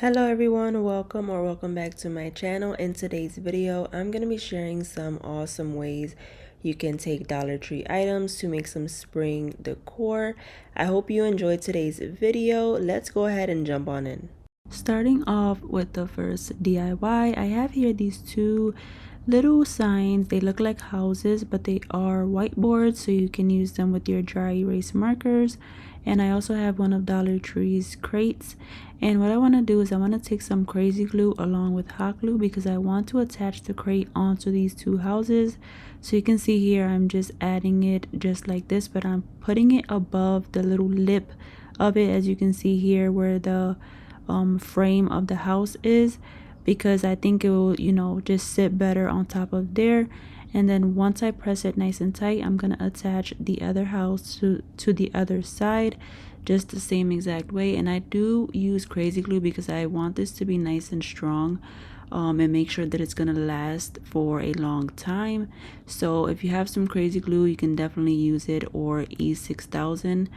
Hello everyone, welcome back to my channel. In today's video, I'm going to be sharing some awesome ways you can take Dollar Tree items to make some spring decor. I hope you enjoyed today's video. Let's go ahead and jump on in. Starting off with the first DIY, I have here these two little signs. They look like houses, but they are whiteboards, so you can use them with your dry erase markers. And I also have one of Dollar Tree's crates. And what I want to do is I want to take some crazy glue along with hot glue because I want to attach the crate onto these two houses. So you can see here I'm just adding it just like this, but I'm putting it above the little lip of it, as you can see here where the frame of the house is, because I think it will, just sit better on top of there. And then once I press it nice and tight, I'm gonna attach the other house to the other side just the same exact way. And I do use crazy glue because I want this to be nice and strong, and make sure that it's gonna last for a long time. So if you have some crazy glue, you can definitely use it, or E6000.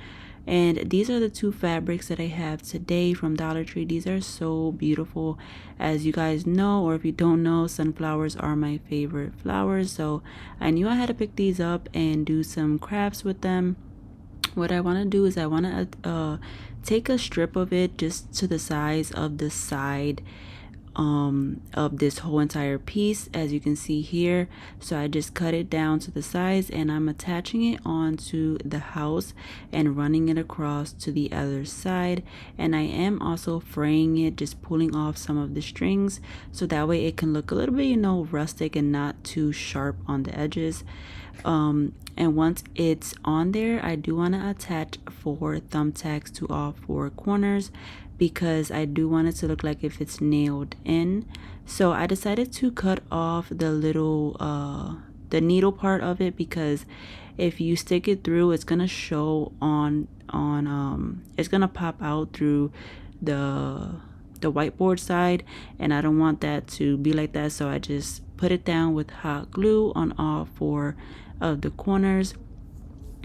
And these are the two fabrics that I have today from Dollar Tree. These are so beautiful. As you guys know, or if you don't know, sunflowers are my favorite flowers. So I knew I had to pick these up and do some crafts with them. What I want to do is I want to take a strip of it just to the size of the side of this whole entire piece, as you can see here. So I just cut it down to the size and I'm attaching it onto the house and running it across to the other side. And I am also fraying it, just pulling off some of the strings so that way it can look a little bit, rustic and not too sharp on the edges. And once it's on there, I do want to attach 4 thumbtacks to all 4 corners because I do want it to look like if it's nailed in. So I decided to cut off the little the needle part of it, because if you stick it through, it's gonna show on it's gonna pop out through the whiteboard side, and I don't want that to be like that. So I just put it down with hot glue on all 4 of the corners,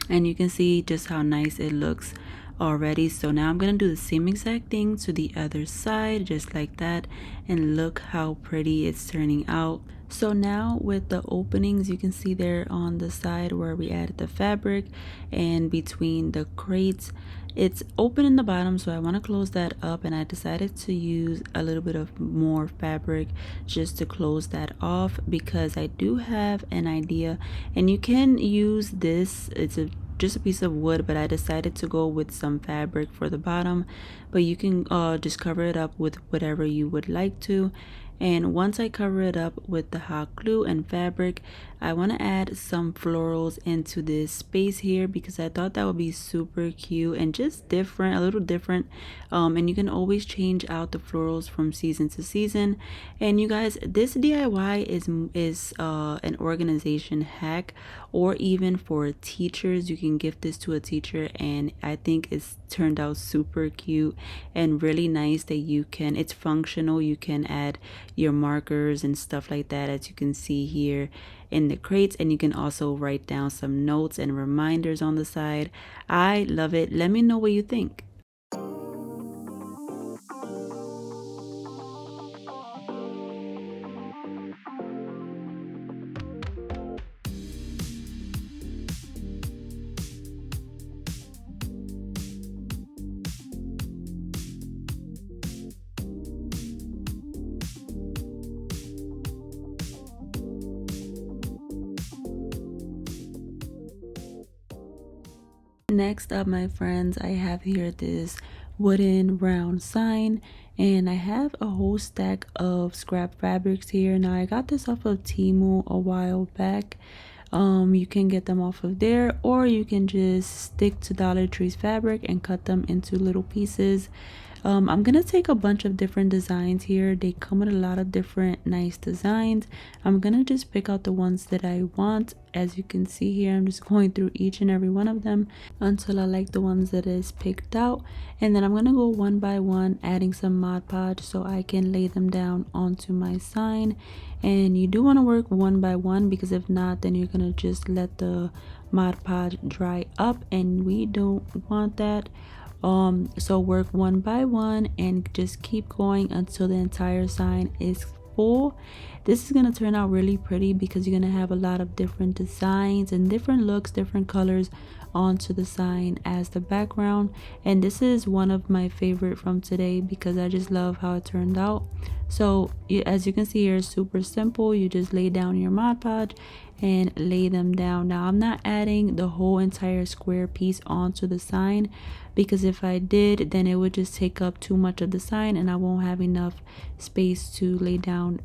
and you can see just how nice it looks already. So now I'm gonna do the same exact thing to the other side, just like that, and look how pretty it's turning out. So now with the openings, you can see there on the side where we added the fabric and between the crates, it's open in the bottom, so I want to close that up, and I decided to use a little bit of more fabric just to close that off because I do have an idea. And you can use this, it's just a piece of wood, but I decided to go with some fabric for the bottom, but you can just cover it up with whatever you would like to. And once I cover it up with the hot glue and fabric, I want to add some florals into this space here because I thought that would be super cute and just different, a little different. And you can always change out the florals from season to season. And you guys, this DIY is an organization hack, or even for teachers. You can gift this to a teacher, and I think it's turned out super cute and really nice that it's functional. You can add your markers and stuff like that, as you can see here in the crates, and you can also write down some notes and reminders on the side. I love it. Let me know what you think. Next up, my friends, I have here this wooden round sign, and I have a whole stack of scrap fabrics here. Now I got this off of Temu a while back. You can get them off of there, or you can just stick to Dollar Tree's fabric and cut them into little pieces. I'm gonna take a bunch of different designs here. They come with a lot of different nice designs. I'm gonna just pick out the ones that I want. As you can see here, I'm just going through each and every one of them until I like the ones that is picked out, and then I'm gonna go one by one, adding some Mod Podge so I can lay them down onto my sign. And you do want to work one by one, because if not, then you're gonna just let the Mod Podge dry up, and we don't want that. So work one by one and just keep going until the entire sign is full. This is going to turn out really pretty because you're going to have a lot of different designs and different looks, different colors onto the sign as the background. And this is one of my favorite from today because I just love how it turned out. So as you can see here, it's super simple. You just lay down your Mod Podge and lay them down. Now I'm not adding the whole entire square piece onto the sign because if I did, then it would just take up too much of the sign and I won't have enough space to lay down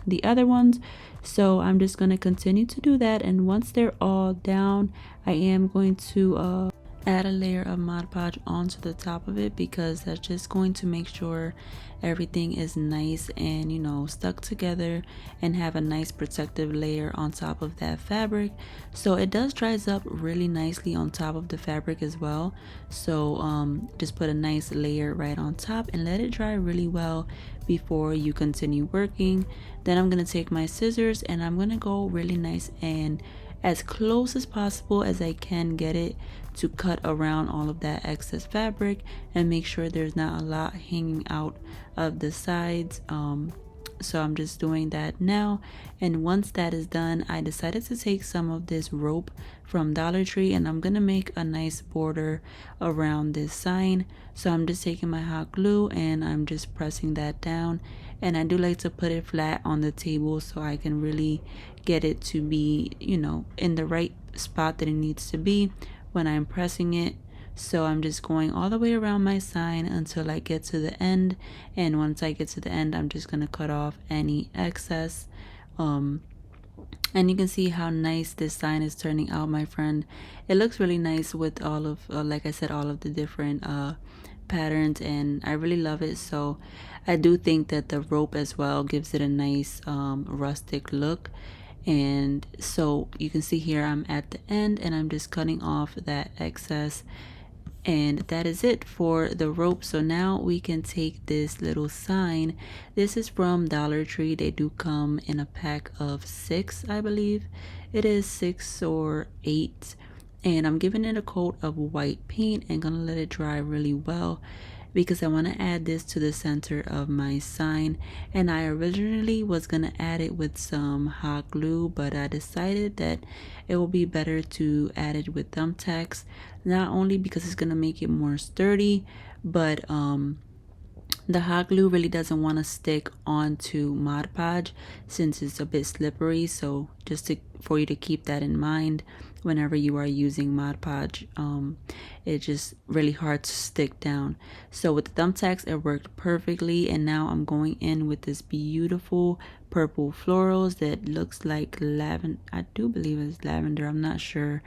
the other ones. So I'm just going to continue to do that, and once they're all down, I am going to add a layer of Mod Podge onto the top of it because that's just going to make sure everything is nice and, you know, stuck together and have a nice protective layer on top of that fabric. So it does dries up really nicely on top of the fabric as well. So just put a nice layer right on top and let it dry really well before you continue working. Then I'm going to take my scissors and I'm going to go really nice and as close as possible as I can get it to cut around all of that excess fabric and make sure there's not a lot hanging out of the sides. So I'm just doing that now, and once that is done, I decided to take some of this rope from Dollar Tree and I'm gonna make a nice border around this sign. So I'm just taking my hot glue and I'm just pressing that down, and I do like to put it flat on the table so I can really get it to be, you know, in the right spot that it needs to be when I'm pressing it. So I'm just going all the way around my sign until I get to the end, and once I get to the end, I'm just gonna cut off any excess. And you can see how nice this sign is turning out, my friend. It looks really nice with all of like I said, all of the different patterns, and I really love it. So I do think that the rope as well gives it a nice rustic look. And so you can see here I'm at the end and I'm just cutting off that excess, and that is it for the rope. So now we can take this little sign. This is from Dollar Tree. They do come in a pack of 6, I believe it is 6 or 8, and I'm giving it a coat of white paint and gonna let it dry really well because I want to add this to the center of my sign. And I originally was going to add it with some hot glue, but I decided that it will be better to add it with thumbtacks, not only because it's going to make it more sturdy, but the hot glue really doesn't want to stick onto Mod Podge since it's a bit slippery. So just for you to keep that in mind whenever you are using Mod Podge, it's just really hard to stick down. So with the thumbtacks, it worked perfectly, and now I'm going in with this beautiful purple florals that looks like lavender. I do believe it's lavender, I'm not sure.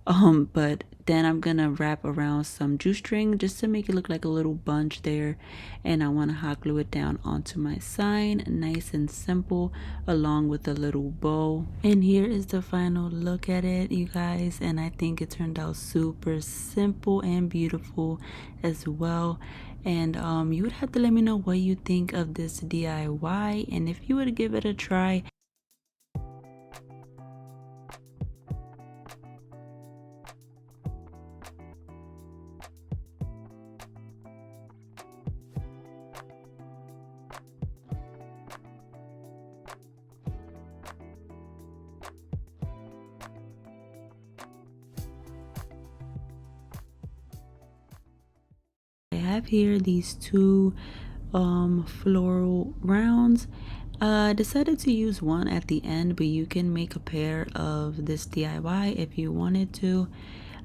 But then I'm gonna wrap around some juice string just to make it look like a little bunch there, and I want to hot glue it down onto my sign, nice and simple, along with a little bow. And here is the final look at it, you guys, and I think it turned out super simple and beautiful as well. And you would have to let me know what you think of this DIY and if you would give it a try. I have here these two floral rounds. I decided to use one at the end, but you can make a pair of this DIY if you wanted to.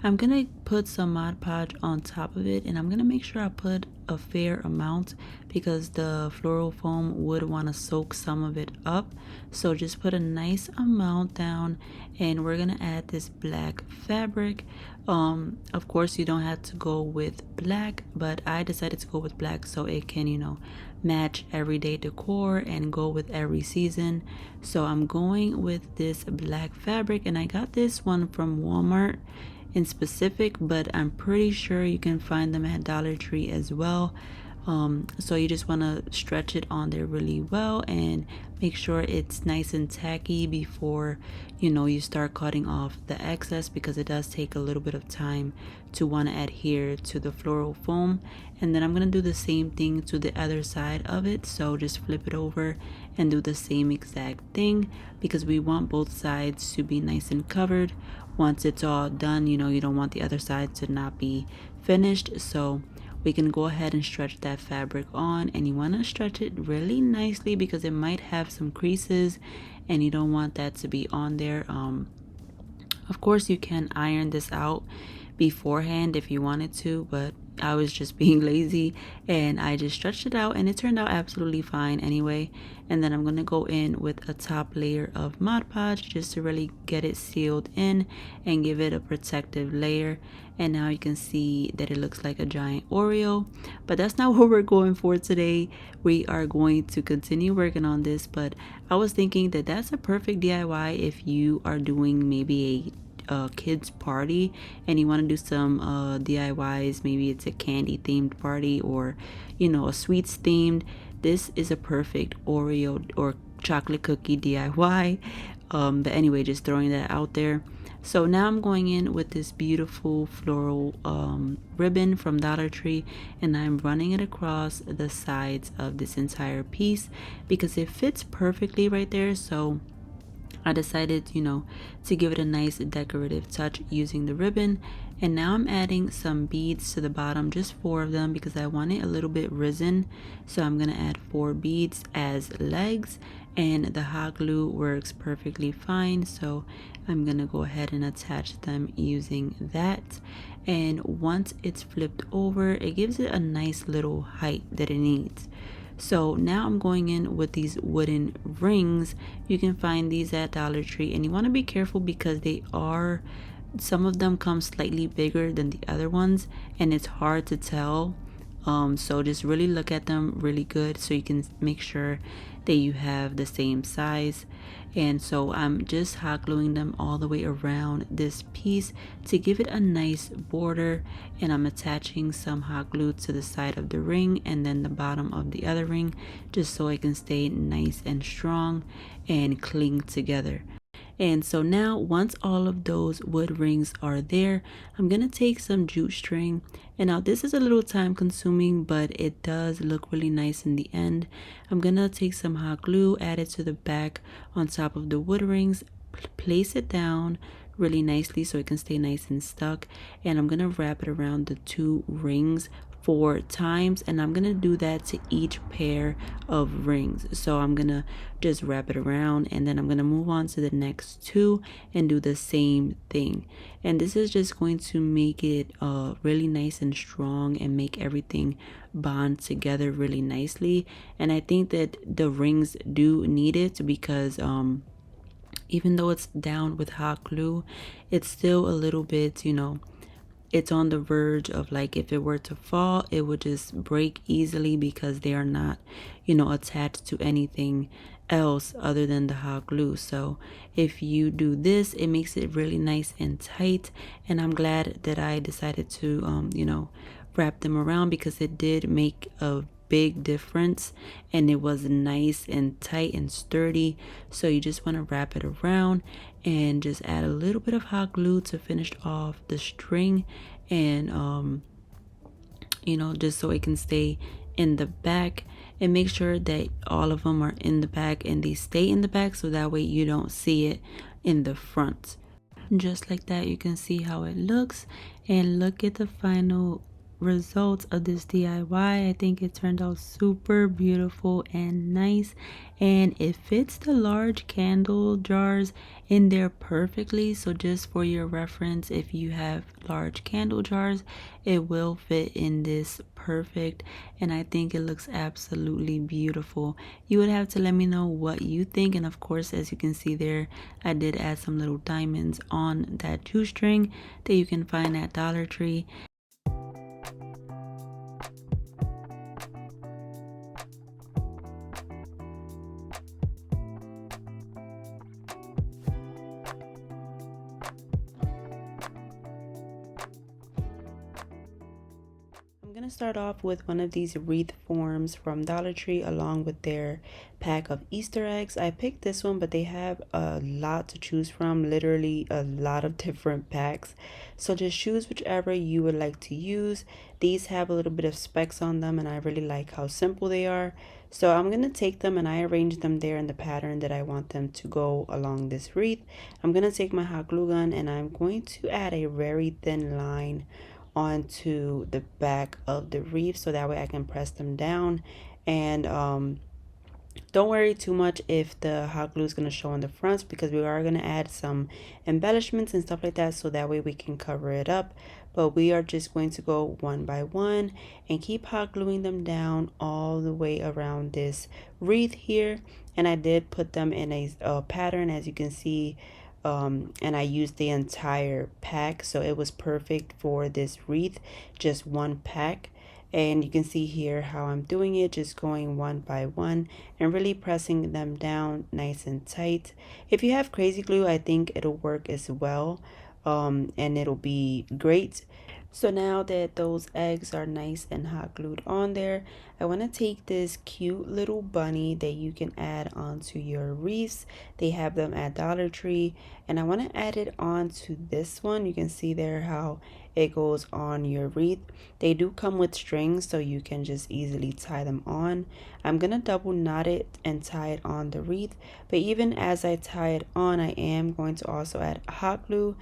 I'm gonna put some Mod Podge on top of it, and I'm gonna make sure I put a fair amount because the floral foam would want to soak some of it up. So just put a nice amount down, and we're gonna add this black fabric. Of course you don't have to go with black, but I decided to go with black so it can, you know, match everyday decor and go with every season. So I'm going with this black fabric, and I got this one from Walmart in specific, but I'm pretty sure you can find them at Dollar Tree as well. So you just want to stretch it on there really well and make sure it's nice and tacky before you start cutting off the excess, because it does take a little bit of time to want to adhere to the floral foam. And then I'm going to do the same thing to the other side of it, so just flip it over and do the same exact thing, because we want both sides to be nice and covered. Once it's all done, you don't want the other side to not be finished. So we can go ahead and stretch that fabric on, and you want to stretch it really nicely because it might have some creases and you don't want that to be on there. Of course you can iron this out beforehand if you wanted to, but I was just being lazy and I just stretched it out, and it turned out absolutely fine anyway. And then I'm going to go in with a top layer of Mod Podge just to really get it sealed in and give it a protective layer. And now you can see that it looks like a giant Oreo, but that's not what we're going for today. We are going to continue working on this, but I was thinking that that's a perfect DIY if you are doing maybe a kids party and you want to do some DIYs. Maybe it's a candy themed party, or a sweets themed. This is a perfect Oreo or chocolate cookie DIY. But anyway, just throwing that out there. So now I'm going in with this beautiful floral ribbon from Dollar Tree, and I'm running it across the sides of this entire piece because it fits perfectly right there. So I decided, to give it a nice decorative touch using the ribbon. And now I'm adding some beads to the bottom, just 4 of them, because I want it a little bit risen. So I'm going to add 4 beads as legs, and the hot glue works perfectly fine. So I'm going to go ahead and attach them using that. And once it's flipped over, it gives it a nice little height that it needs. So now I'm going in with these wooden rings. You can find these at Dollar Tree, and you want to be careful because some of them come slightly bigger than the other ones, and it's hard to tell. So just really look at them really good so you can make sure that you have the same size. And so I'm just hot gluing them all the way around this piece to give it a nice border, and I'm attaching some hot glue to the side of the ring and then the bottom of the other ring, just so it can stay nice and strong and cling together. And so now, once all of those wood rings are there, I'm gonna take some jute string. And now this is a little time consuming, but it does look really nice in the end. I'm gonna take some hot glue, add it to the back on top of the wood rings, place it down really nicely so it can stay nice and stuck. And I'm gonna wrap it around the 2 rings 4 times, and I'm gonna do that to each pair of rings. So I'm gonna just wrap it around, and then I'm gonna move on to the next 2 and do the same thing. And this is just going to make it really nice and strong and make everything bond together really nicely. And I think that the rings do need it because even though it's down with hot glue, it's still a little bit, it's on the verge of, like, if it were to fall, it would just break easily because they are not, attached to anything else other than the hot glue. So if you do this, it makes it really nice and tight. And I'm glad that I decided to, wrap them around, because it did make a big difference and it was nice and tight and sturdy. So you just want to wrap it around and just add a little bit of hot glue to finish off the string, and just so it can stay in the back. And make sure that all of them are in the back and they stay in the back, so that way you don't see it in the front. Just like that, you can see how it looks. And look at the final results of this DIY. I think it turned out super beautiful and nice, and it fits the large candle jars in there perfectly. So just for your reference, if you have large candle jars, it will fit in this perfect, and I think it looks absolutely beautiful. You would have to let me know what you think. And of course, as you can see there, I did add some little diamonds on that jute string that you can find at Dollar Tree. going to start off with one of these wreath forms from Dollar Tree along with their pack of Easter eggs. I picked this one, but they have a lot to choose from, literally a lot of different packs. So just choose whichever you would like to use. These have a little bit of specs on them and I really like how simple they are. So I'm going to take them and I arrange them there in the pattern that I want them to go along this wreath. I'm going to take my hot glue gun and I'm going to add a very thin line onto the back of the wreath so that way I can press them down. And don't worry too much if the hot glue is going to show on the fronts, because we are going to add some embellishments and stuff like that, so that way we can cover it up. But we are just going to go one by one and keep hot gluing them down all the way around this wreath here. And I did put them in a pattern, as you can see, and I used the entire pack, so it was perfect for this wreath, just one pack. And you can see here how I'm doing it, just going one by one and really pressing them down nice and tight. If you have crazy glue, I think it'll work as well, and it'll be great. So now that those eggs are nice and hot glued on there, I want to take this cute little bunny that you can add onto your wreaths. They have them at Dollar Tree, and I want to add it onto this one. You can see there how it goes on your wreath. They do come with strings, so you can just easily tie them on. I'm gonna double knot it and tie it on the wreath, but even as I tie it on, I am going to also add hot glue,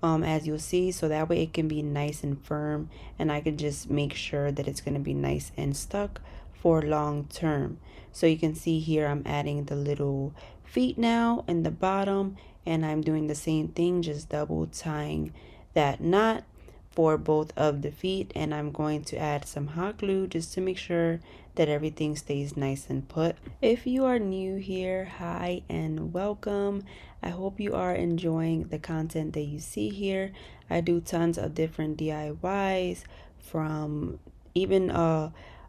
as you'll see, so that way it can be nice and firm and I can just make sure that it's going to be nice and stuck for long term. So you can see here I'm adding the little feet now in the bottom, and I'm doing the same thing, just double tying that knot for both of the feet. And I'm going to add some hot glue just to make sure that everything stays nice and put. If you are new here, hi and welcome. I hope you are enjoying the content that you see here. I do tons of different DIYs, from even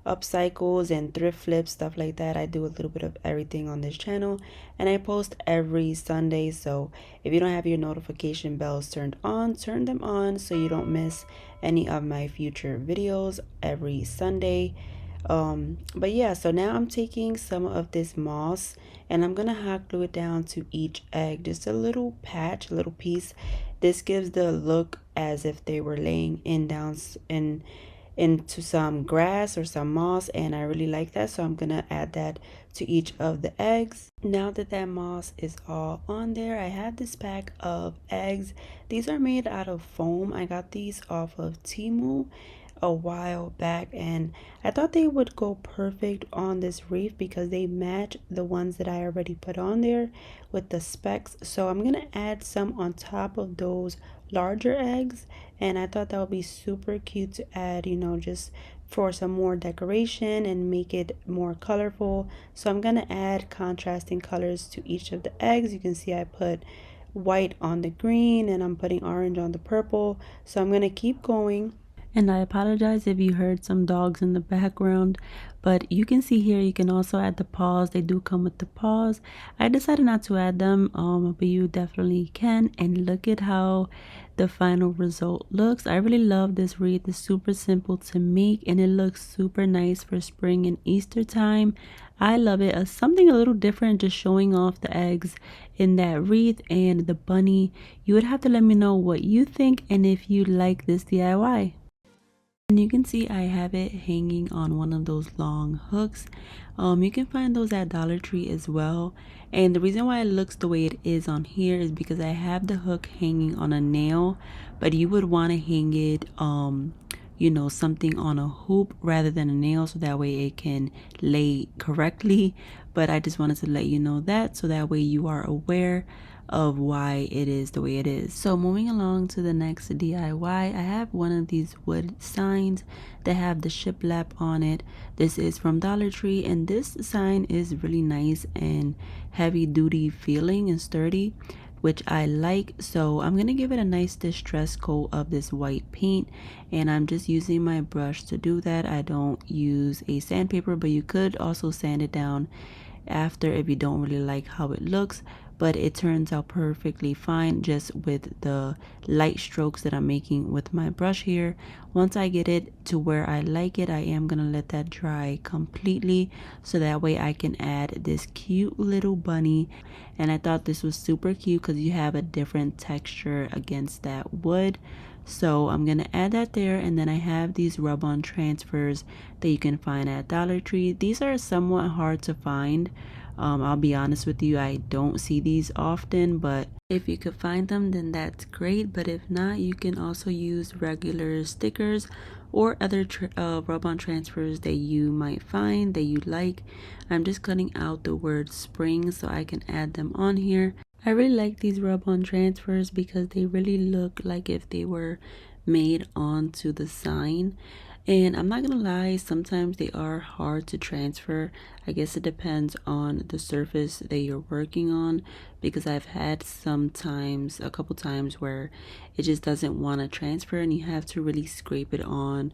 upcycles and thrift flips, stuff like that. I do a little bit of everything on this channel, and I post every Sunday. So if you don't have your notification bells turned on, turn them on so you don't miss any of my future videos every Sunday. But yeah, so now I'm taking some of this moss and I'm gonna hot glue it down to each egg, just a little patch, a little piece. This gives the look as if they were laying into some grass or some moss, and I really like that, so I'm gonna add that to each of the eggs. Now that that moss is all on there, I have this pack of eggs. These are made out of foam. I got these off of Temu a while back, and I thought they would go perfect on this wreath because they match the ones that I already put on there with the specs. So I'm gonna add some on top of those larger eggs, and I thought that would be super cute to add, you know, just for some more decoration and make it more colorful. So I'm gonna add contrasting colors to each of the eggs. You can see I put white on the green and I'm putting orange on the purple. So I'm gonna keep going. And I apologize if you heard some dogs in the background, but you can see here you can also add the paws. They do come with the paws. I decided not to add them, but you definitely can. And look at how the final result looks. I really love this wreath. It's super simple to make and it looks super nice for spring and Easter time. I love it. Something a little different, just showing off the eggs in that wreath and the bunny. You would have to let me know what you think and if you like this DIY. And you can see I have it hanging on one of those long hooks. You can find those at Dollar Tree as well. And the reason why it looks the way it is on here is because I have the hook hanging on a nail, but you would want to hang it you know, something on a hoop rather than a nail, so that way it can lay correctly. But I just wanted to let you know that, so that way you are aware of why it is the way it is. So moving along to the next DIY, I have one of these wood signs that have the shiplap on it. This is from Dollar Tree, and this sign is really nice and heavy duty feeling and sturdy, which I like. So I'm gonna give it a nice distress coat of this white paint, and I'm just using my brush to do that. I don't use a sandpaper, but you could also sand it down after if you don't really like how it looks. but it turns out perfectly fine just with the light strokes that I'm making with my brush here. Once I get it to where I like it, I am gonna let that dry completely so that way I can add this cute little bunny. And I thought this was super cute because you have a different texture against that wood. So I'm gonna add that there, and then I have these rub-on transfers that you can find at Dollar Tree. These are somewhat hard to find. I'll be honest with you, I don't see these often, but if you could find them, then that's great. But if not, you can also use regular stickers or other rub-on transfers that you might find that you like. I'm just cutting out the word spring so I can add them on here. I really like these rub-on transfers because they really look like if they were made onto the sign. And I'm not gonna lie, sometimes they are hard to transfer. I guess it depends on the surface that you're working on, because I've had a couple times where it just doesn't want to transfer and you have to really scrape it on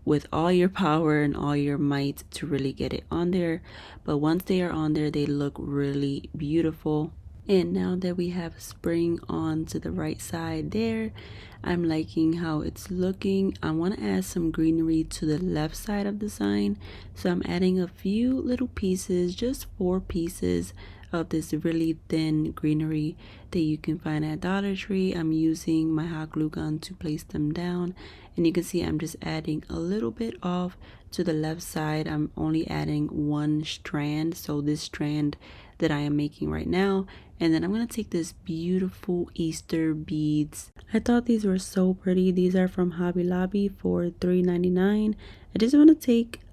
with all your power and all your might to really get it on there. But once they are on there, they look really beautiful. And now that we have spring on to the right side there, I'm liking how it's looking. I want to add some greenery to the left side of the sign. So I'm adding a few little pieces, just 4 pieces of this really thin greenery that you can find at Dollar Tree. I'm using my hot glue gun to place them down. And you can see I'm just adding a little bit off to the left side. I'm only adding 1 strand. So this strand that I am making right now, and then I'm gonna take this beautiful Easter beads. I thought these were so pretty. These are from Hobby Lobby for $3.99.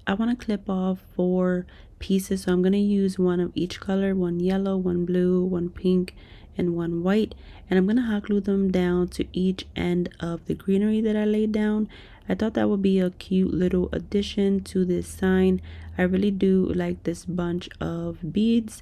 I want to clip off 4 pieces, so I'm gonna use 1 of each color, 1 yellow, 1 blue, 1 pink, and 1 white, and I'm gonna hot glue them down to each end of the greenery that I laid down. I thought that would be a cute little addition to this sign. I really do like this bunch of beads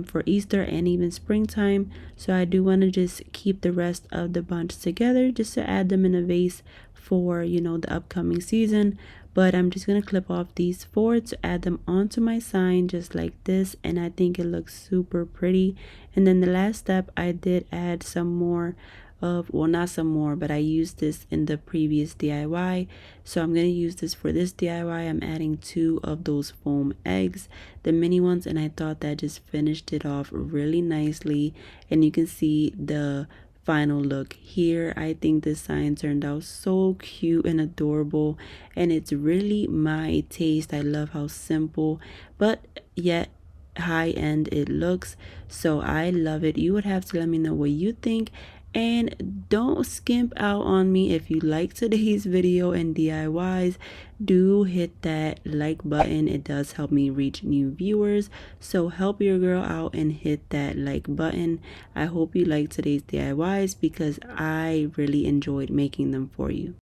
for Easter and even springtime, so I do want to just keep the rest of the bunch together just to add them in a vase for the upcoming season. But I'm just going to clip off these 4 to add them onto my sign just like this, and I think it looks super pretty. And then the last step, I did add some more of, well, not some more, but I used this in the previous DIY, so I'm going to use this for this DIY. I'm adding 2 of those foam eggs, the mini ones, and I thought that just finished it off really nicely. And you can see the final look here. I think this sign turned out so cute and adorable, and it's really my taste. I love how simple but yet high end it looks, so I love it. You would have to let me know what you think, and don't skimp out on me. If you like today's video and DIYs, do hit that like button. It does help me reach new viewers, so help your girl out and hit that like button. I hope you like today's DIYs because I really enjoyed making them for you.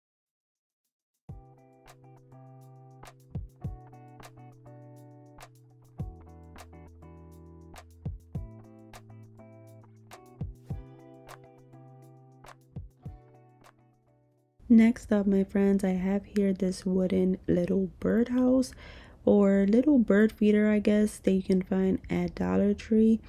Next up, my friends, I have here this wooden little birdhouse or little bird feeder, I guess, that you can find at Dollar Tree.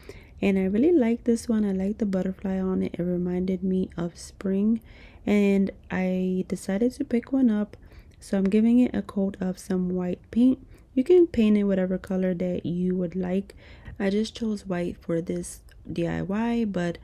And I really like this one. I like the butterfly on it. It reminded me of spring, and I decided to pick one up. So I'm giving it a coat of some white paint. You can paint it whatever color that you would like. I just chose white for this DIY, but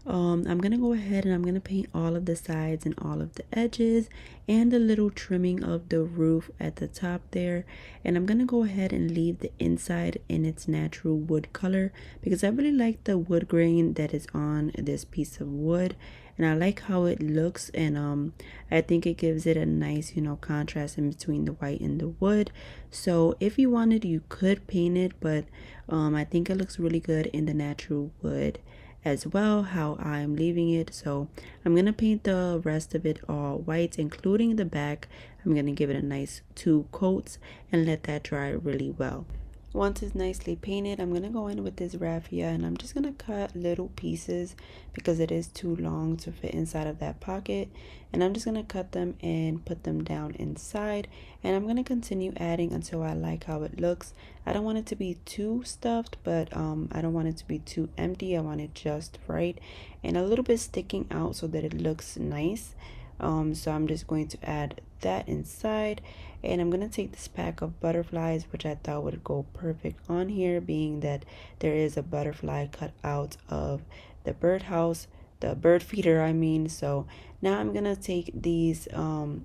I'm gonna go ahead and I'm gonna paint all of the sides and all of the edges and the little trimming of the roof at the top there. And I'm gonna go ahead and leave the inside in its natural wood color because I really like the wood grain that is on this piece of wood, and I like how it looks. And I think it gives it a nice contrast in between the white and the wood. So if you wanted, you could paint it, but I think it looks really good in the natural wood as well, how I'm leaving it. So I'm gonna paint the rest of it all white, including the back. I'm gonna give it a nice 2 coats and let that dry really well. Once it's nicely painted, I'm going to go in with this raffia and I'm just going to cut little pieces because it is too long to fit inside of that pocket. And I'm just going to cut them and put them down inside. And I'm going to continue adding until I like how it looks. I don't want it to be too stuffed, but I don't want it to be too empty. I want it just right and a little bit sticking out so that it looks nice. So I'm just going to add that inside, and I'm gonna take this pack of butterflies, which I thought would go perfect on here, being that there is a butterfly cut out of the birdhouse, the bird feeder I mean. So now I'm gonna take these,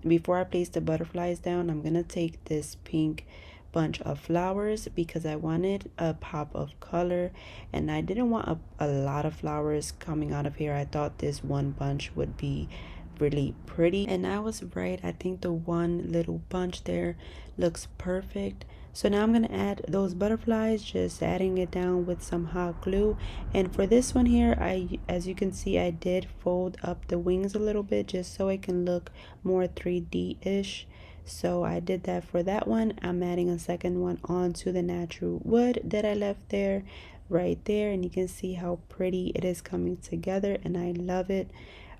before I place the butterflies down, I'm gonna take this pink bunch of flowers because I wanted a pop of color and I didn't want a lot of flowers coming out of here. I thought this one bunch would be really pretty, and I was right. I think the one little bunch there looks perfect. So now I'm going to add those butterflies, just adding it down with some hot glue. And for this one here, as you can see, I did fold up the wings a little bit just so it can look more 3D-ish. So I did that for that one. I'm adding a second one onto the natural wood that I left there, right there, and you can see how pretty it is coming together, and I love it.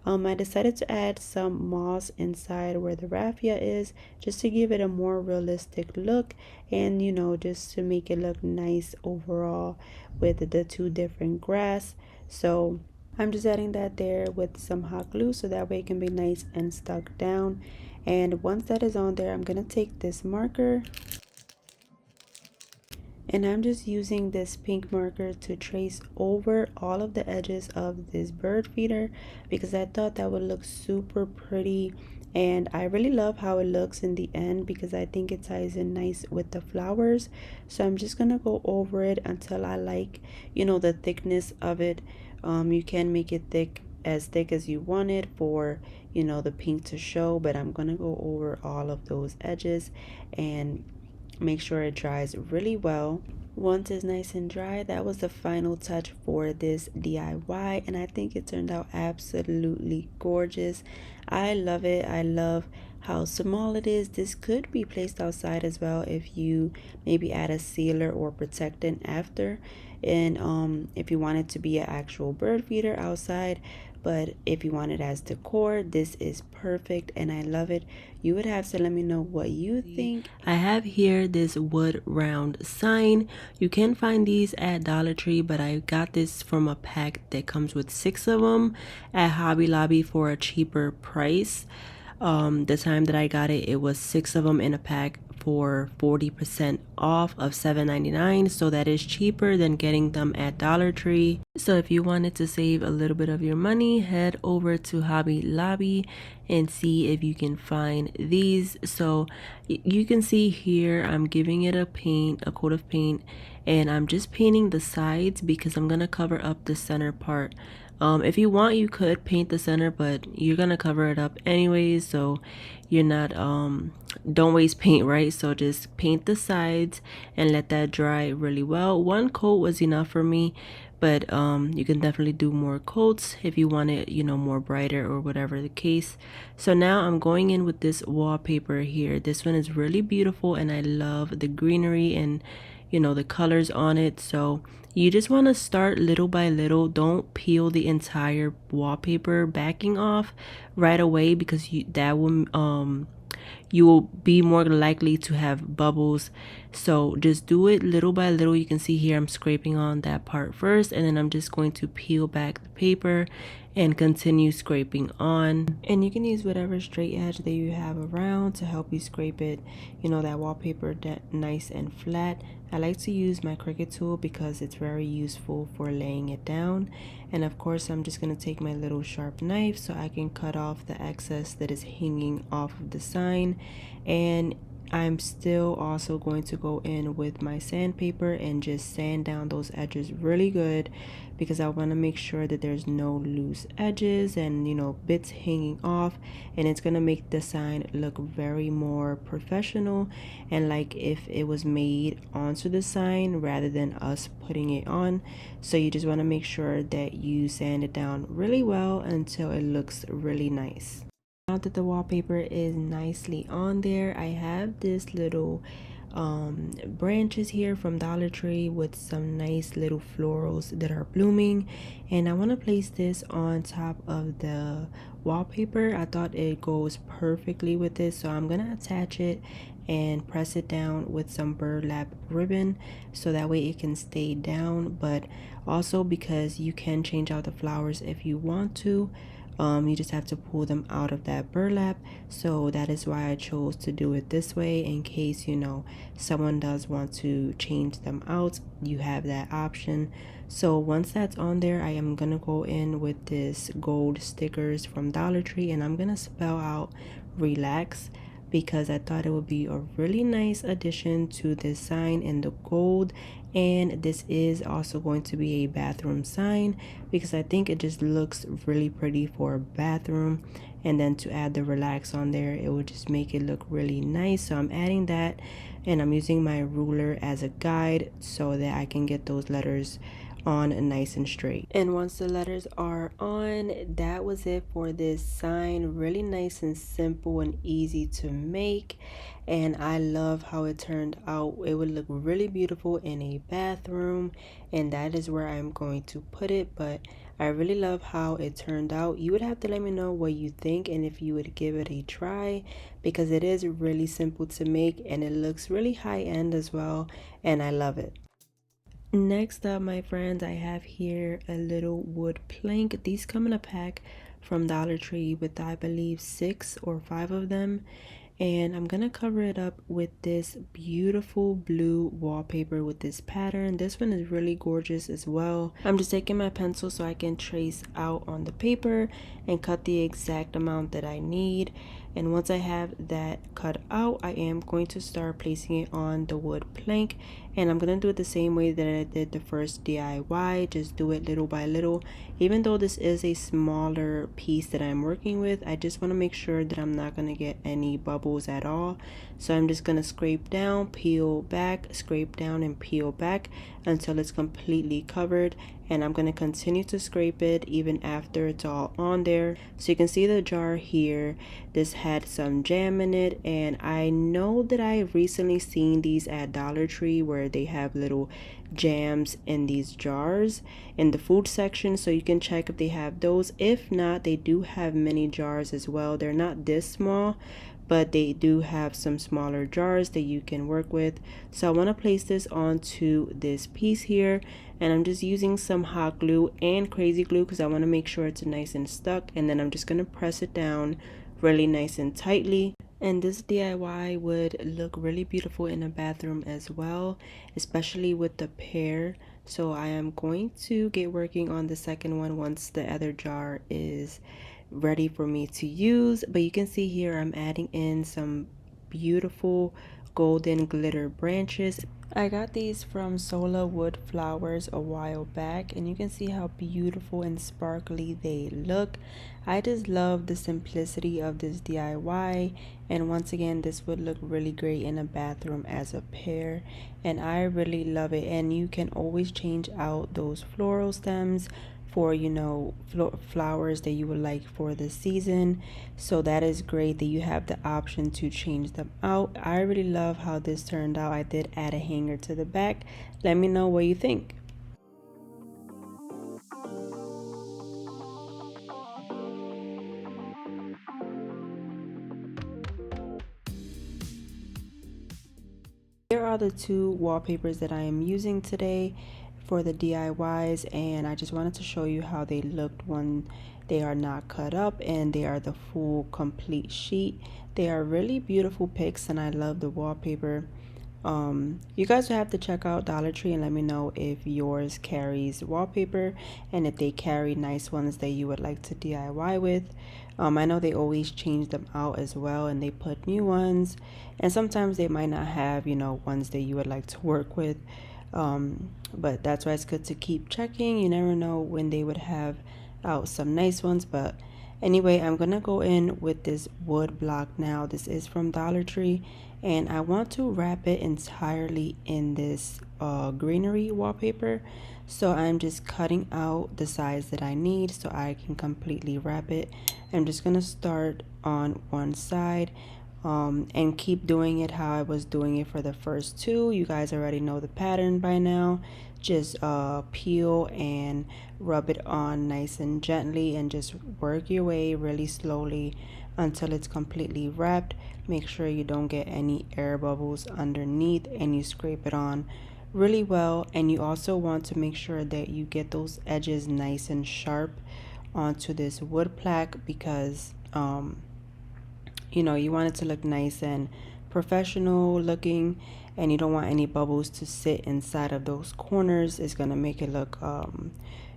I decided to add some moss inside where the raffia is, just to give it a more realistic look, and just to make it look nice overall with the two different grass. So I'm just adding that there with some hot glue so that way it can be nice and stuck down. And once that is on there, I'm gonna take this marker and I'm just using this pink marker to trace over all of the edges of this bird feeder because I thought that would look super pretty, and I really love how it looks in the end because I think it ties in nice with the flowers. So I'm just gonna go over it until I like the thickness of it. You can make it thick as you want it for the pink to show, but I'm gonna go over all of those edges and make sure it dries really well. Once it's nice and dry, that was the final touch for this DIY, and I think it turned out absolutely gorgeous. I love it. I love how small it is. This could be placed outside as well if you maybe add a sealer or protectant after, and if you want it to be an actual bird feeder outside. But if you want it as decor, this is perfect and I love it. You would have to let me know what you think. I have here this wood round sign. You can find these at Dollar Tree, but I got this from a pack that comes with 6 of them at Hobby Lobby for a cheaper price. The time that I got it, it was 6 of them in a pack for 40% off of $7.99, so that is cheaper than getting them at Dollar Tree. So if you wanted to save a little bit of your money, head over to Hobby Lobby and see if you can find these. So you can see here I'm giving it a coat of paint, and I'm just painting the sides because I'm gonna cover up the center part. If you want, you could paint the center, but you're gonna cover it up anyways, so you're not don't waste paint, right? So just paint the sides and let that dry really well. One coat was enough for me, but you can definitely do more coats if you want it more brighter or whatever the case. So now I'm going in with this wallpaper here. This one is really beautiful and I love the greenery and the colors on it. So you just want to start little by little. Don't peel the entire wallpaper backing off right away because you will be more likely to have bubbles. So just do it little by little. You can see here I'm scraping on that part first, and then I'm just going to peel back the paper and continue scraping on. And you can use whatever straight edge that you have around to help you scrape it, that wallpaper nice and flat. I like to use my Cricut tool because it's very useful for laying it down. And of course I'm just going to take my little sharp knife so I can cut off the excess that is hanging off of the sign. And I'm still also going to go in with my sandpaper and just sand down those edges really good because I want to make sure that there's no loose edges and bits hanging off, and it's going to make the sign look very more professional and like if it was made onto the sign rather than us putting it on. So you just want to make sure that you sand it down really well until it looks really nice. Now that the wallpaper is nicely on there, I have this little branches here from Dollar Tree with some nice little florals that are blooming, and I want to place this on top of the wallpaper. I thought it goes perfectly with this, so I'm gonna attach it and press it down with some burlap ribbon so that way it can stay down, but also because you can change out the flowers if you want to. You just have to pull them out of that burlap, so that is why I chose to do it this way. In case someone does want to change them out, you have that option. So once that's on there, I am gonna go in with this gold stickers from Dollar Tree, and I'm gonna spell out relax because I thought it would be a really nice addition to this sign in the gold. And this is also going to be a bathroom sign because I think it just looks really pretty for a bathroom, and then to add the relax on there, it would just make it look really nice. So I'm adding that, and I'm using my ruler as a guide so that I can get those letters on nice and straight. And once the letters are on, that was it for this sign. Really nice and simple and easy to make, and I love how it turned out. It would look really beautiful in a bathroom, and that is where I'm going to put it. But I really love how it turned out. You would have to let me know what you think and if you would give it a try, because it is really simple to make and it looks really high end as well, and I love it. Next up, my friends, I have here a little wood plank. These come in a pack from Dollar Tree with, I believe, 6 or 5 of them. And I'm gonna cover it up with this beautiful blue wallpaper with this pattern. This one is really gorgeous as well. I'm just taking my pencil so I can trace out on the paper and cut the exact amount that I need. And once I have that cut out, I am going to start placing it on the wood plank, and I'm gonna do it the same way that I did the first DIY. Just do it little by little. Even though this is a smaller piece that I'm working with, I just want to make sure that I'm not gonna get any bubbles at all. So I'm just gonna scrape down, peel back, scrape down, and peel back until it's completely covered. And I'm gonna continue to scrape it even after it's all on there. So you can see the jar here, this had some jam in it, and I know that I recently seen these at Dollar Tree where they have little jams in these jars in the food section, so you can check if they have those. If not, they do have mini jars as well. They're not this small, but they do have some smaller jars that you can work with. So I want to place this onto this piece here, and I'm just using some hot glue and crazy glue because I want to make sure it's nice and stuck, and then I'm just going to press it down really nice and tightly. And this DIY would look really beautiful in a bathroom as well, especially with the pear. So I am going to get working on the second one once the other jar is ready for me to use. But you can see here I'm adding in some beautiful golden glitter branches. I got these from Sola Wood Flowers a while back, and you can see how beautiful and sparkly they look. I just love the simplicity of this DIY, and once again, this would look really great in a bathroom as a pair, and I really love it. And you can always change out those floral stems for flowers that you would like for the season, so that is great that you have the option to change them out. I really love how this turned out. I did add a hanger to the back. Let me know what you think. Here are the 2 wallpapers that I am using today for the DIYs, and I just wanted to show you how they looked when they are not cut up and they are the full complete sheet. They are really beautiful pics, and I love the wallpaper. You guys will have to check out Dollar Tree and let me know if yours carries wallpaper and if they carry nice ones that you would like to DIY with. I know they always change them out as well, and they put new ones, and sometimes they might not have ones that you would like to work with. But that's why it's good to keep checking. You never know when they would have out some nice ones. But anyway, I'm gonna go in with this wood block now. This is from Dollar Tree, and I want to wrap it entirely in this greenery wallpaper. So I'm just cutting out the size that I need so I can completely wrap it. I'm just gonna start on one side and keep doing it how I was doing it for the first two. You guys already know the pattern by now. Just peel and rub it on nice and gently, and just work your way really slowly until it's completely wrapped. Make sure you don't get any air bubbles underneath, and you scrape it on really well. And you also want to make sure that you get those edges nice and sharp onto this wood plaque, because you know, you want it to look nice and professional looking, and you don't want any bubbles to sit inside of those corners. It's gonna make it look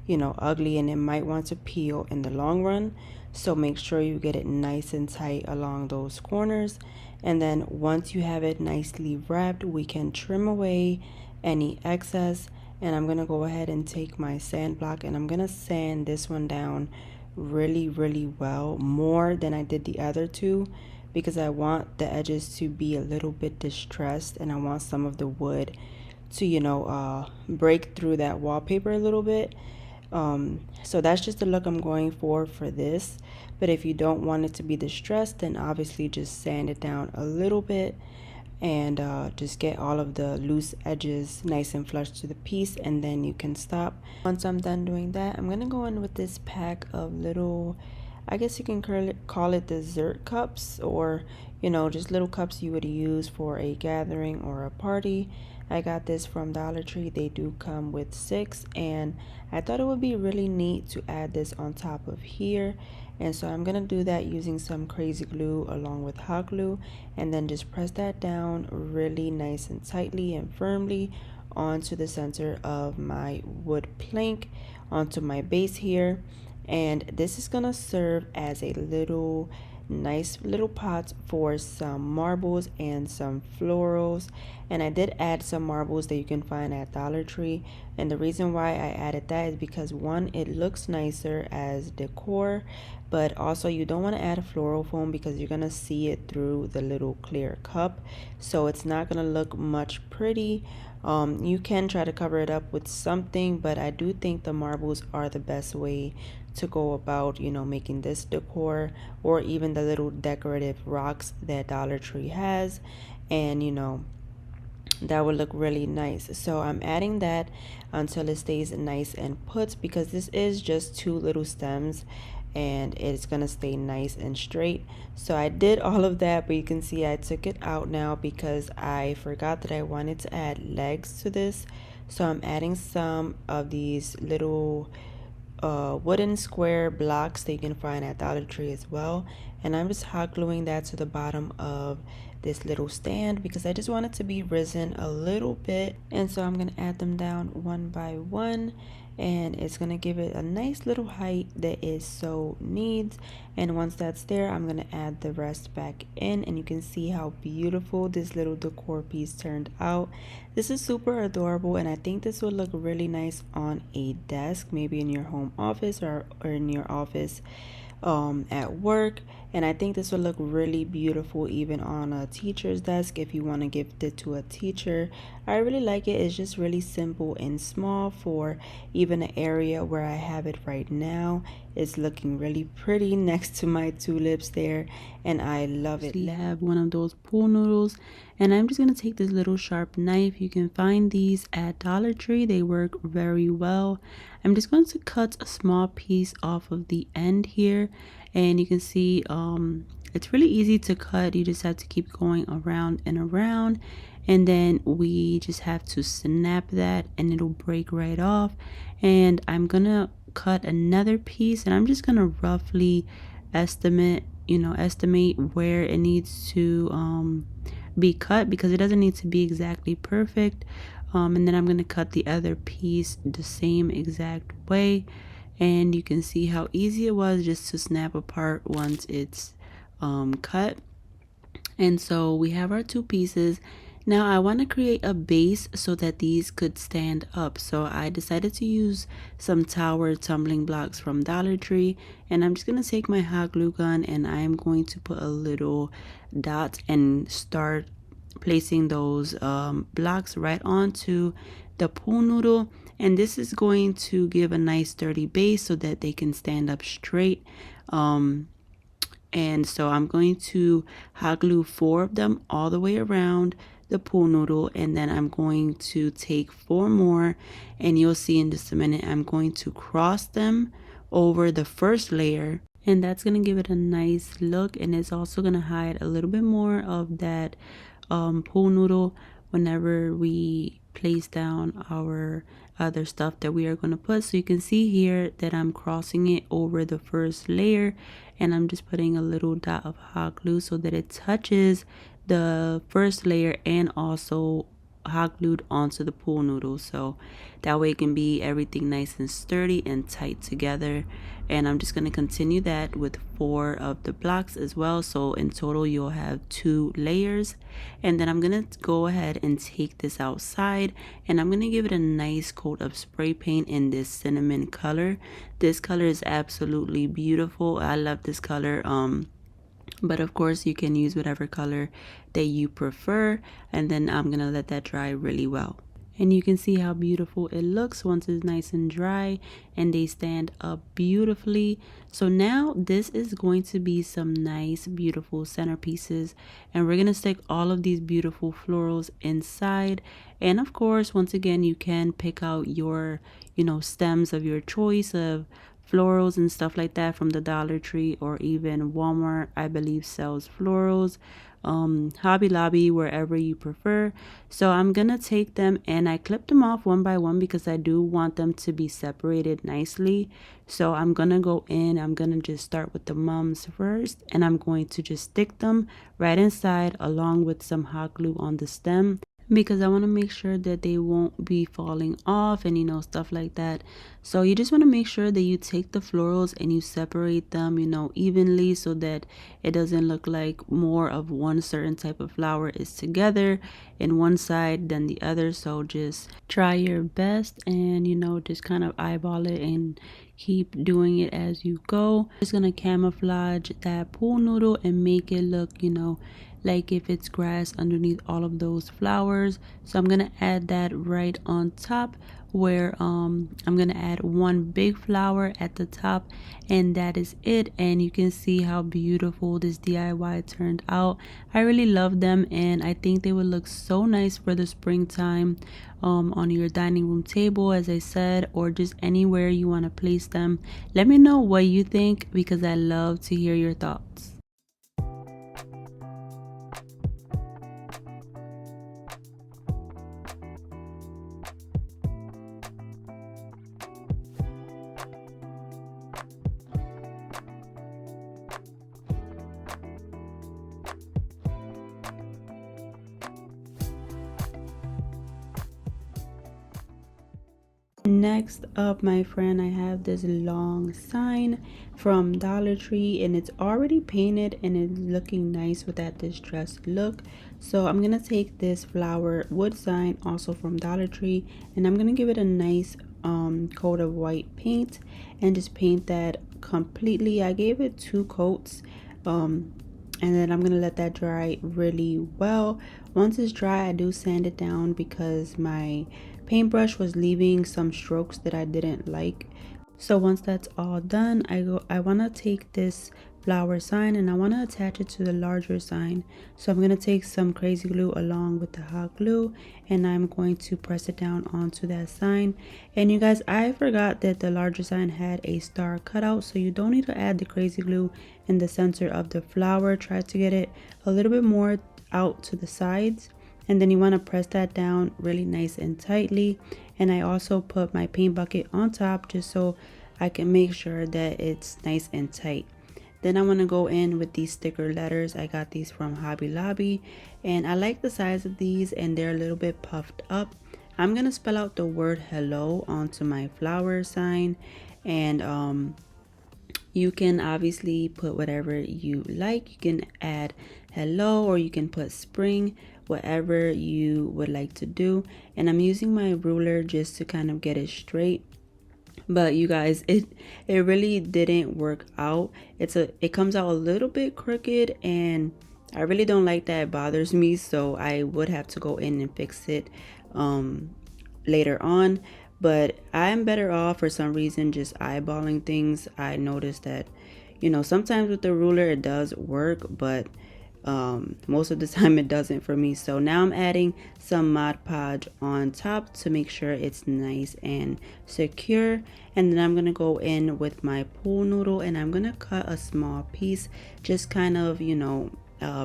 you know, ugly, and it might want to peel in the long run. So make sure you get it nice and tight along those corners. And then once you have it nicely wrapped, we can trim away any excess. And I'm gonna go ahead and take my sand block, and I'm gonna sand this one down really well, more than I did the other two, because I want the edges to be a little bit distressed, and I want some of the wood to, you know, break through that wallpaper a little bit. So that's just the look I'm going for this. But if you don't want it to be distressed, then obviously just sand it down a little bit, and just get all of the loose edges nice and flush to the piece, and then you can stop. Once I'm done doing that, I'm gonna go in with this pack of little, I guess you can call it dessert cups, or you know, just little cups you would use for a gathering or a party. I got this from Dollar Tree. They do come with 6, and I thought it would be really neat to add this on top of here. And so I'm gonna do that using some crazy glue along with hot glue, and then just press that down really nice and tightly and firmly onto the center of my wood plank, onto my base here. And this is gonna serve as a little nice little pot for some marbles and some florals. And I did add some marbles that you can find at Dollar Tree, and the reason why I added that is because, one, it looks nicer as decor, but also you don't want to add a floral foam because you're gonna see it through the little clear cup, so it's not gonna look much pretty. You can try to cover it up with something, but I do think the marbles are the best way to go about, you know, making this decor, or even the little decorative rocks that Dollar Tree has, and you know, that would look really nice. So I'm adding that until it stays nice and put, because this is just 2 little stems and it's gonna stay nice and straight. So I did all of that, but you can see I took it out now because I forgot that I wanted to add legs to this. So I'm adding some of these little wooden square blocks that you can find at Dollar Tree as well, and I'm just hot gluing that to the bottom of this little stand because I just want it to be risen a little bit. And so I'm gonna add them down one by one, and it's gonna give it a nice little height that it so needs. And once that's there, I'm gonna add the rest back in, and you can see how beautiful this little decor piece turned out. This is super adorable, and I think this would look really nice on a desk, maybe in your home office or in your office at work. And I think this would look really beautiful even on a teacher's desk if you want to gift it to a teacher. I really like it. It's just really simple and small for even an area where I have it right now. It's looking really pretty next to my tulips there, and I love it. We have one of those pool noodles, and I'm just going to take this little sharp knife. You can find these at Dollar Tree. They work very well. I'm just going to cut a small piece off of the end here, and you can see it's really easy to cut. You just have to keep going around and around, and then we just have to snap that and it'll break right off. And I'm gonna cut another piece, and I'm just gonna roughly estimate where it needs to be cut, because it doesn't need to be exactly perfect. And then I'm gonna cut the other piece the same exact way, and you can see how easy it was just to snap apart once it's cut. And so we have our 2 pieces. Now I want to create a base so that these could stand up. So I decided to use some tower tumbling blocks from Dollar Tree, and I'm just going to take my hot glue gun and I'm going to put a little dot and start placing those blocks right onto the pool noodle. And this is going to give a nice sturdy base so that they can stand up straight. And so I'm going to hot glue 4 of them all the way around the pool noodle, and then I'm going to take 4 more, and you'll see in just a minute I'm going to cross them over the first layer, and that's going to give it a nice look, and it's also going to hide a little bit more of that pool noodle whenever we place down our other stuff that we are going to put. So you can see here that I'm crossing it over the first layer, and I'm just putting a little dot of hot glue so that it touches the first layer and also hot glued onto the pool noodle, so that way it can be everything nice and sturdy and tight together. And I'm just going to continue that with 4 of the blocks as well, so in total you'll have 2 layers. And then I'm going to go ahead and take this outside, and I'm going to give it a nice coat of spray paint in this cinnamon color. This color is absolutely beautiful. I love this color. But of course you can use whatever color that you prefer, and then I'm gonna let that dry really well. And you can see how beautiful it looks once it's nice and dry, and they stand up beautifully. So now this is going to be some nice beautiful centerpieces, and we're gonna stick all of these beautiful florals inside. And of course, once again, you can pick out your stems of your choice of florals and stuff like that from the Dollar Tree, or even Walmart, I believe, sells florals. Hobby Lobby, wherever you prefer. So I'm gonna take them and I clip them off one by one because I do want them to be separated nicely. So I'm gonna go in, I'm gonna just start with the mums first, and I'm going to just stick them right inside along with some hot glue on the stem, because I want to make sure that they won't be falling off and stuff like that. So you just want to make sure that you take the florals and you separate them evenly, so that it doesn't look like more of one certain type of flower is together in one side than the other. So just try your best and just kind of eyeball it and keep doing it as you go. Just gonna camouflage that pool noodle and make it look like if it's grass underneath all of those flowers. So I'm gonna add that right on top, where I'm gonna add one big flower at the top, and that is it. And you can see how beautiful this DIY turned out. I really love them, and I think they would look so nice for the springtime on your dining room table, as I said, or just anywhere you want to place them. Let me know what you think, because I love to hear your thoughts. Next up, my friend, I have this long sign from Dollar Tree, and it's already painted and it's looking nice with that distressed look. So I'm gonna take this flower wood sign, also from Dollar Tree, and I'm gonna give it a nice coat of white paint and just paint that completely. I gave it 2 coats, and then I'm gonna let that dry really well. Once it's dry, I do sand it down because my paintbrush was leaving some strokes that I didn't like. So once that's all done, I want to take this flower sign and I want to attach it to the larger sign. So I'm going to take some crazy glue along with the hot glue, and I'm going to press it down onto that sign. And you guys, I forgot that the larger sign had a star cutout, so you don't need to add the crazy glue in the center of the flower. Try to get it a little bit more out to the sides, and then you want to press that down really nice and tightly. And I also put my paint bucket on top just so I can make sure that it's nice and tight. Then I want to go in with these sticker letters. I got these from Hobby Lobby, and I like the size of these, and they're a little bit puffed up. I'm gonna spell out the word hello onto my flower sign, and you can obviously put whatever you like. You can add hello, or you can put spring, whatever you would like to do. And I'm using my ruler just to kind of get it straight. But you guys, it really didn't work out. It comes out a little bit crooked, and I really don't like that. It bothers me, so I would have to go in and fix it later on. But I'm better off for some reason just eyeballing things. I noticed that You know, sometimes with the ruler it does work, but most of the time it doesn't for me. So now I'm adding some Mod Podge on top to make sure it's nice and secure. And then I'm gonna go in with my pool noodle and I'm gonna cut a small piece, just kind of, you know,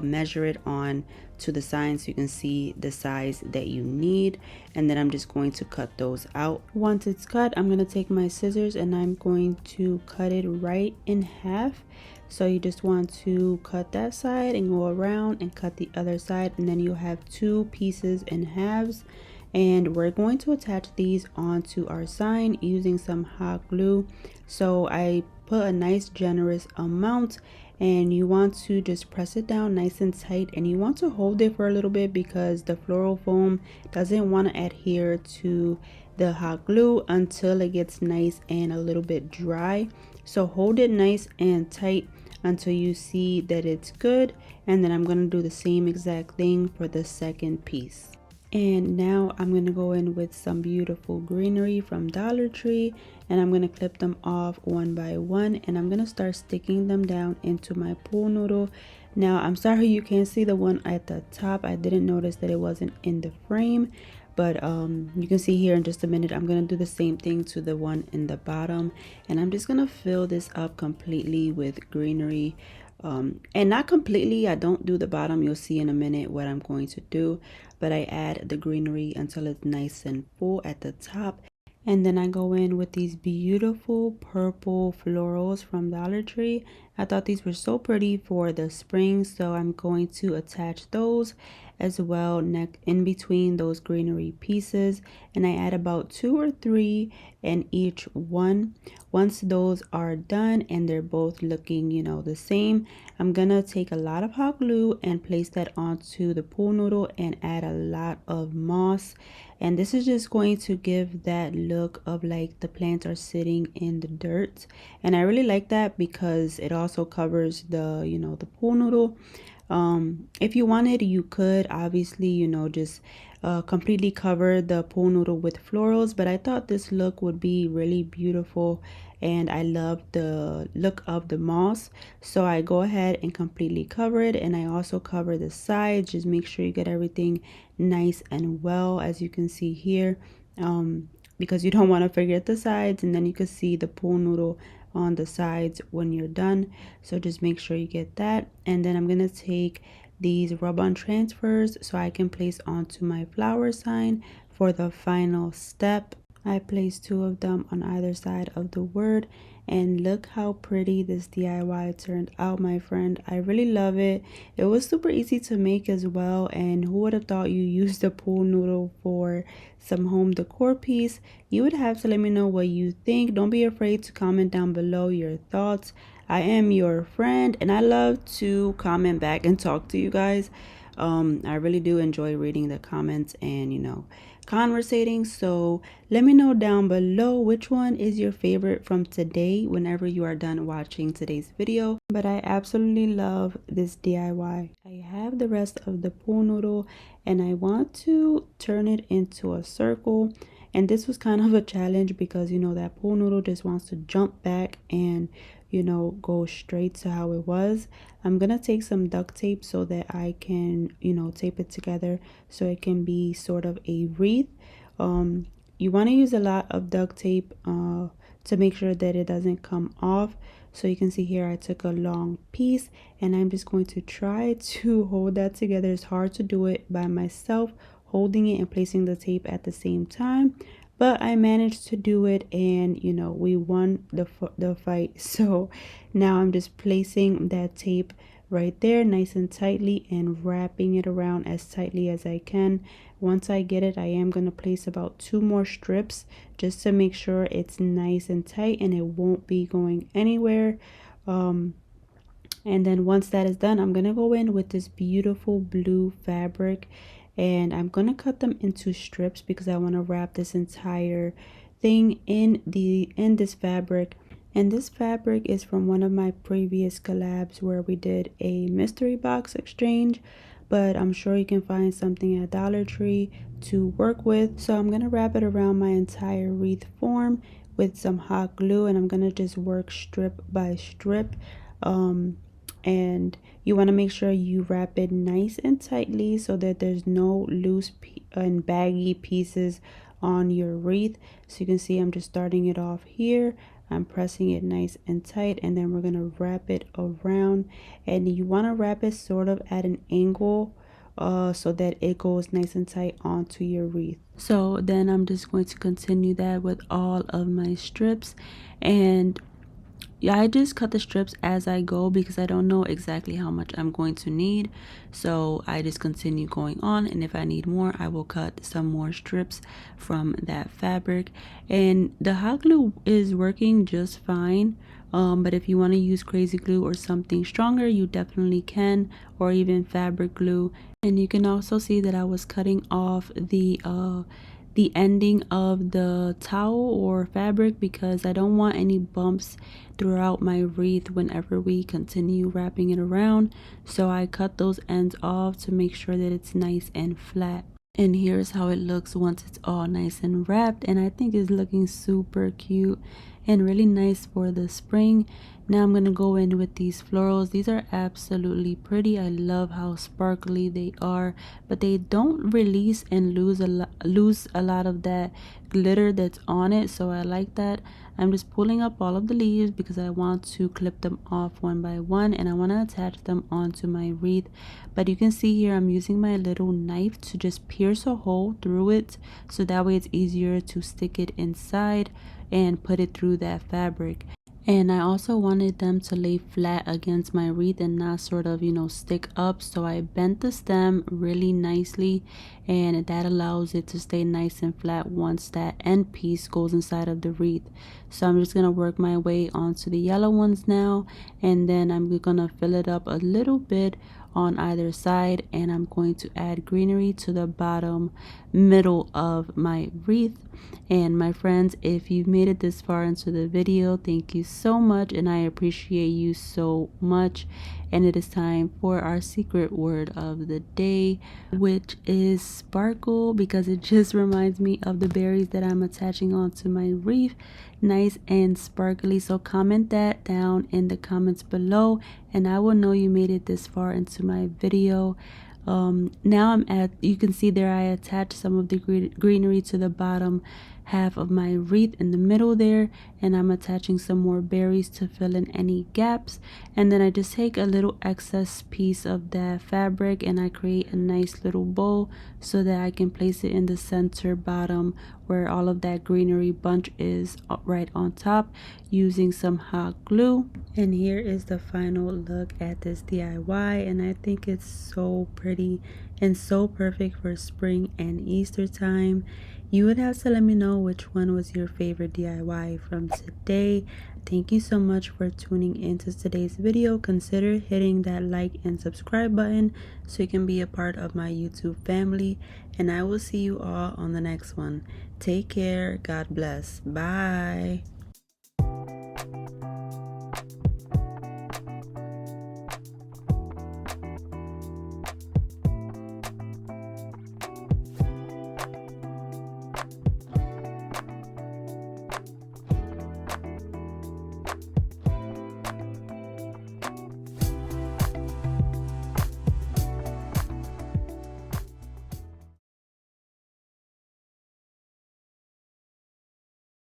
measure it on to the side so you can see the size that you need. And then I'm just going to cut those out. Once it's cut, I'm going to take my scissors and I'm going to cut it right in half. So you just want to cut that side and go around and cut the other side, and then you'll have two pieces in halves. And we're going to attach these onto our sign using some hot glue. So I put a nice generous amount, and you want to just press it down nice and tight, and you want to hold it for a little bit because the floral foam doesn't want to adhere to the hot glue until it gets nice and a little bit dry. So hold it nice and tight until you see that it's good, and then I'm going to do the same exact thing for the second piece. And now I'm going to go in with some beautiful greenery from Dollar Tree, and I'm going to clip them off one by one, and I'm going to start sticking them down into my pool noodle. Now I'm sorry you can't see the one at the top. I didn't notice that it wasn't in the frame, but you can see here in just a minute I'm going to do the same thing to the one in the bottom, and I'm just going to fill this up completely with greenery. And not completely, I don't do the bottom. You'll see in a minute what I'm going to do, but I add the greenery until it's nice and full at the top. And then I go in with these beautiful purple florals from Dollar Tree. I thought these were so pretty for the spring, so I'm going to attach those as well in between those greenery pieces, and I add about 2 or 3 in each one. Once those are done and they're both looking, you know, the same, I'm gonna take a lot of hot glue and place that onto the pool noodle and add a lot of moss. And this is just going to give that look of like the plants are sitting in the dirt, and I really like that because it also covers the, you know, the pool noodle. If you wanted, you could obviously, you know, just completely cover the pool noodle with florals, but I thought this look would be really beautiful, and I love the look of the moss, so I go ahead and completely cover it. And I also cover the sides. Just make sure you get everything nice and well, as you can see here, because you don't want to forget the sides, and then you can see the pool noodle on the sides when you're done. So just make sure you get that. And then I'm gonna take these rub-on transfers so I can place onto my flower sign for the final step. I placed 2 of them on either side of the word, and look how pretty this DIY turned out, my friend. I really love it. It was super easy to make as well, and who would have thought you used the pool noodle for some home decor piece? You would have to let me know what you think. Don't be afraid to comment down below your thoughts. I am your friend, and I love to comment back and talk to you guys. I really do enjoy reading the comments and, you know, conversating. So let me know down below which one is your favorite from today whenever you are done watching today's video. But I absolutely love this DIY. I have the rest of the pool noodle, and I want to turn it into a circle. And this was kind of a challenge because, you know, that pool noodle just wants to jump back and, you know, go straight to how it was. I'm gonna take some duct tape so that I can, you know, tape it together so it can be sort of a wreath. You want to use a lot of duct tape to make sure that it doesn't come off. So you can see here I took a long piece, and I'm just going to try to hold that together. It's hard to do it by myself, holding it and placing the tape at the same time, but I managed to do it, and you know, we won the fight. So now I'm just placing that tape right there nice and tightly and wrapping it around as tightly as I can. Once I get it, I am going to place about 2 more strips just to make sure it's nice and tight and it won't be going anywhere. And then once that is done, I'm going to go in with this beautiful blue fabric, and I'm going to cut them into strips because I want to wrap this entire thing in this fabric. And this fabric is from one of my previous collabs where we did a mystery box exchange, but I'm sure you can find something at Dollar Tree to work with. So I'm going to wrap it around my entire wreath form with some hot glue, and I'm going to just work strip by strip. And you want to make sure you wrap it nice and tightly so that there's no loose and baggy pieces on your wreath. So you can see I'm just starting it off here. I'm pressing it nice and tight, and then we're going to wrap it around, and you want to wrap it sort of at an angle so that it goes nice and tight onto your wreath. So then I'm just going to continue that with all of my strips. And yeah, I just cut the strips as I go because I don't know exactly how much I'm going to need. So I just continue going on, and if I need more, I will cut some more strips from that fabric. And the hot glue is working just fine. But if you want to use crazy glue or something stronger, you definitely can, or even fabric glue. And you can also see that I was cutting off the ending of the towel or fabric because I don't want any bumps throughout my wreath whenever we continue wrapping it around. So I cut those ends off to make sure that it's nice and flat. And here's how it looks once it's all nice and wrapped, and I think it's looking super cute and really nice for the spring. Now I'm gonna go in with these florals. These are absolutely pretty. I love how sparkly they are, but they don't release and lose a lot of that glitter that's on it, so I like that. I'm just pulling up all of the leaves because I want to clip them off one by one, and I want to attach them onto my wreath. But you can see here I'm using my little knife to just pierce a hole through it, so that way it's easier to stick it inside and put it through that fabric. And I also wanted them to lay flat against my wreath and not sort of, stick up. So I bent the stem really nicely, and that allows it to stay nice and flat once that end piece goes inside of the wreath. So I'm just going to work my way onto the yellow ones now, and then I'm going to fill it up a little bit on either side, and I'm going to add greenery to the bottom middle of my wreath. And my friends, if you've made it this far into the video, thank you so much, and I appreciate you so much. And it is time for our secret word of the day, which is sparkle, because it just reminds me of the berries that I'm attaching onto my wreath. Nice and sparkly. So comment that down in the comments below, and I will know you made it this far into my video. Now you can see there I attached some of the greenery to the bottom half of my wreath in the middle there, and I'm attaching some more berries to fill in any gaps. And then I just take a little excess piece of that fabric and I create a nice little bow so that I can place it in the center bottom where all of that greenery bunch is right on top, using some hot glue. And here is the final look at this DIY, and I think it's so pretty and so perfect for spring and Easter time. You would have to let me know which one was your favorite DIY from today. Thank you so much for tuning into today's video. Consider hitting that like and subscribe button so you can be a part of my YouTube family. And I will see you all on the next one. Take care. God bless. Bye.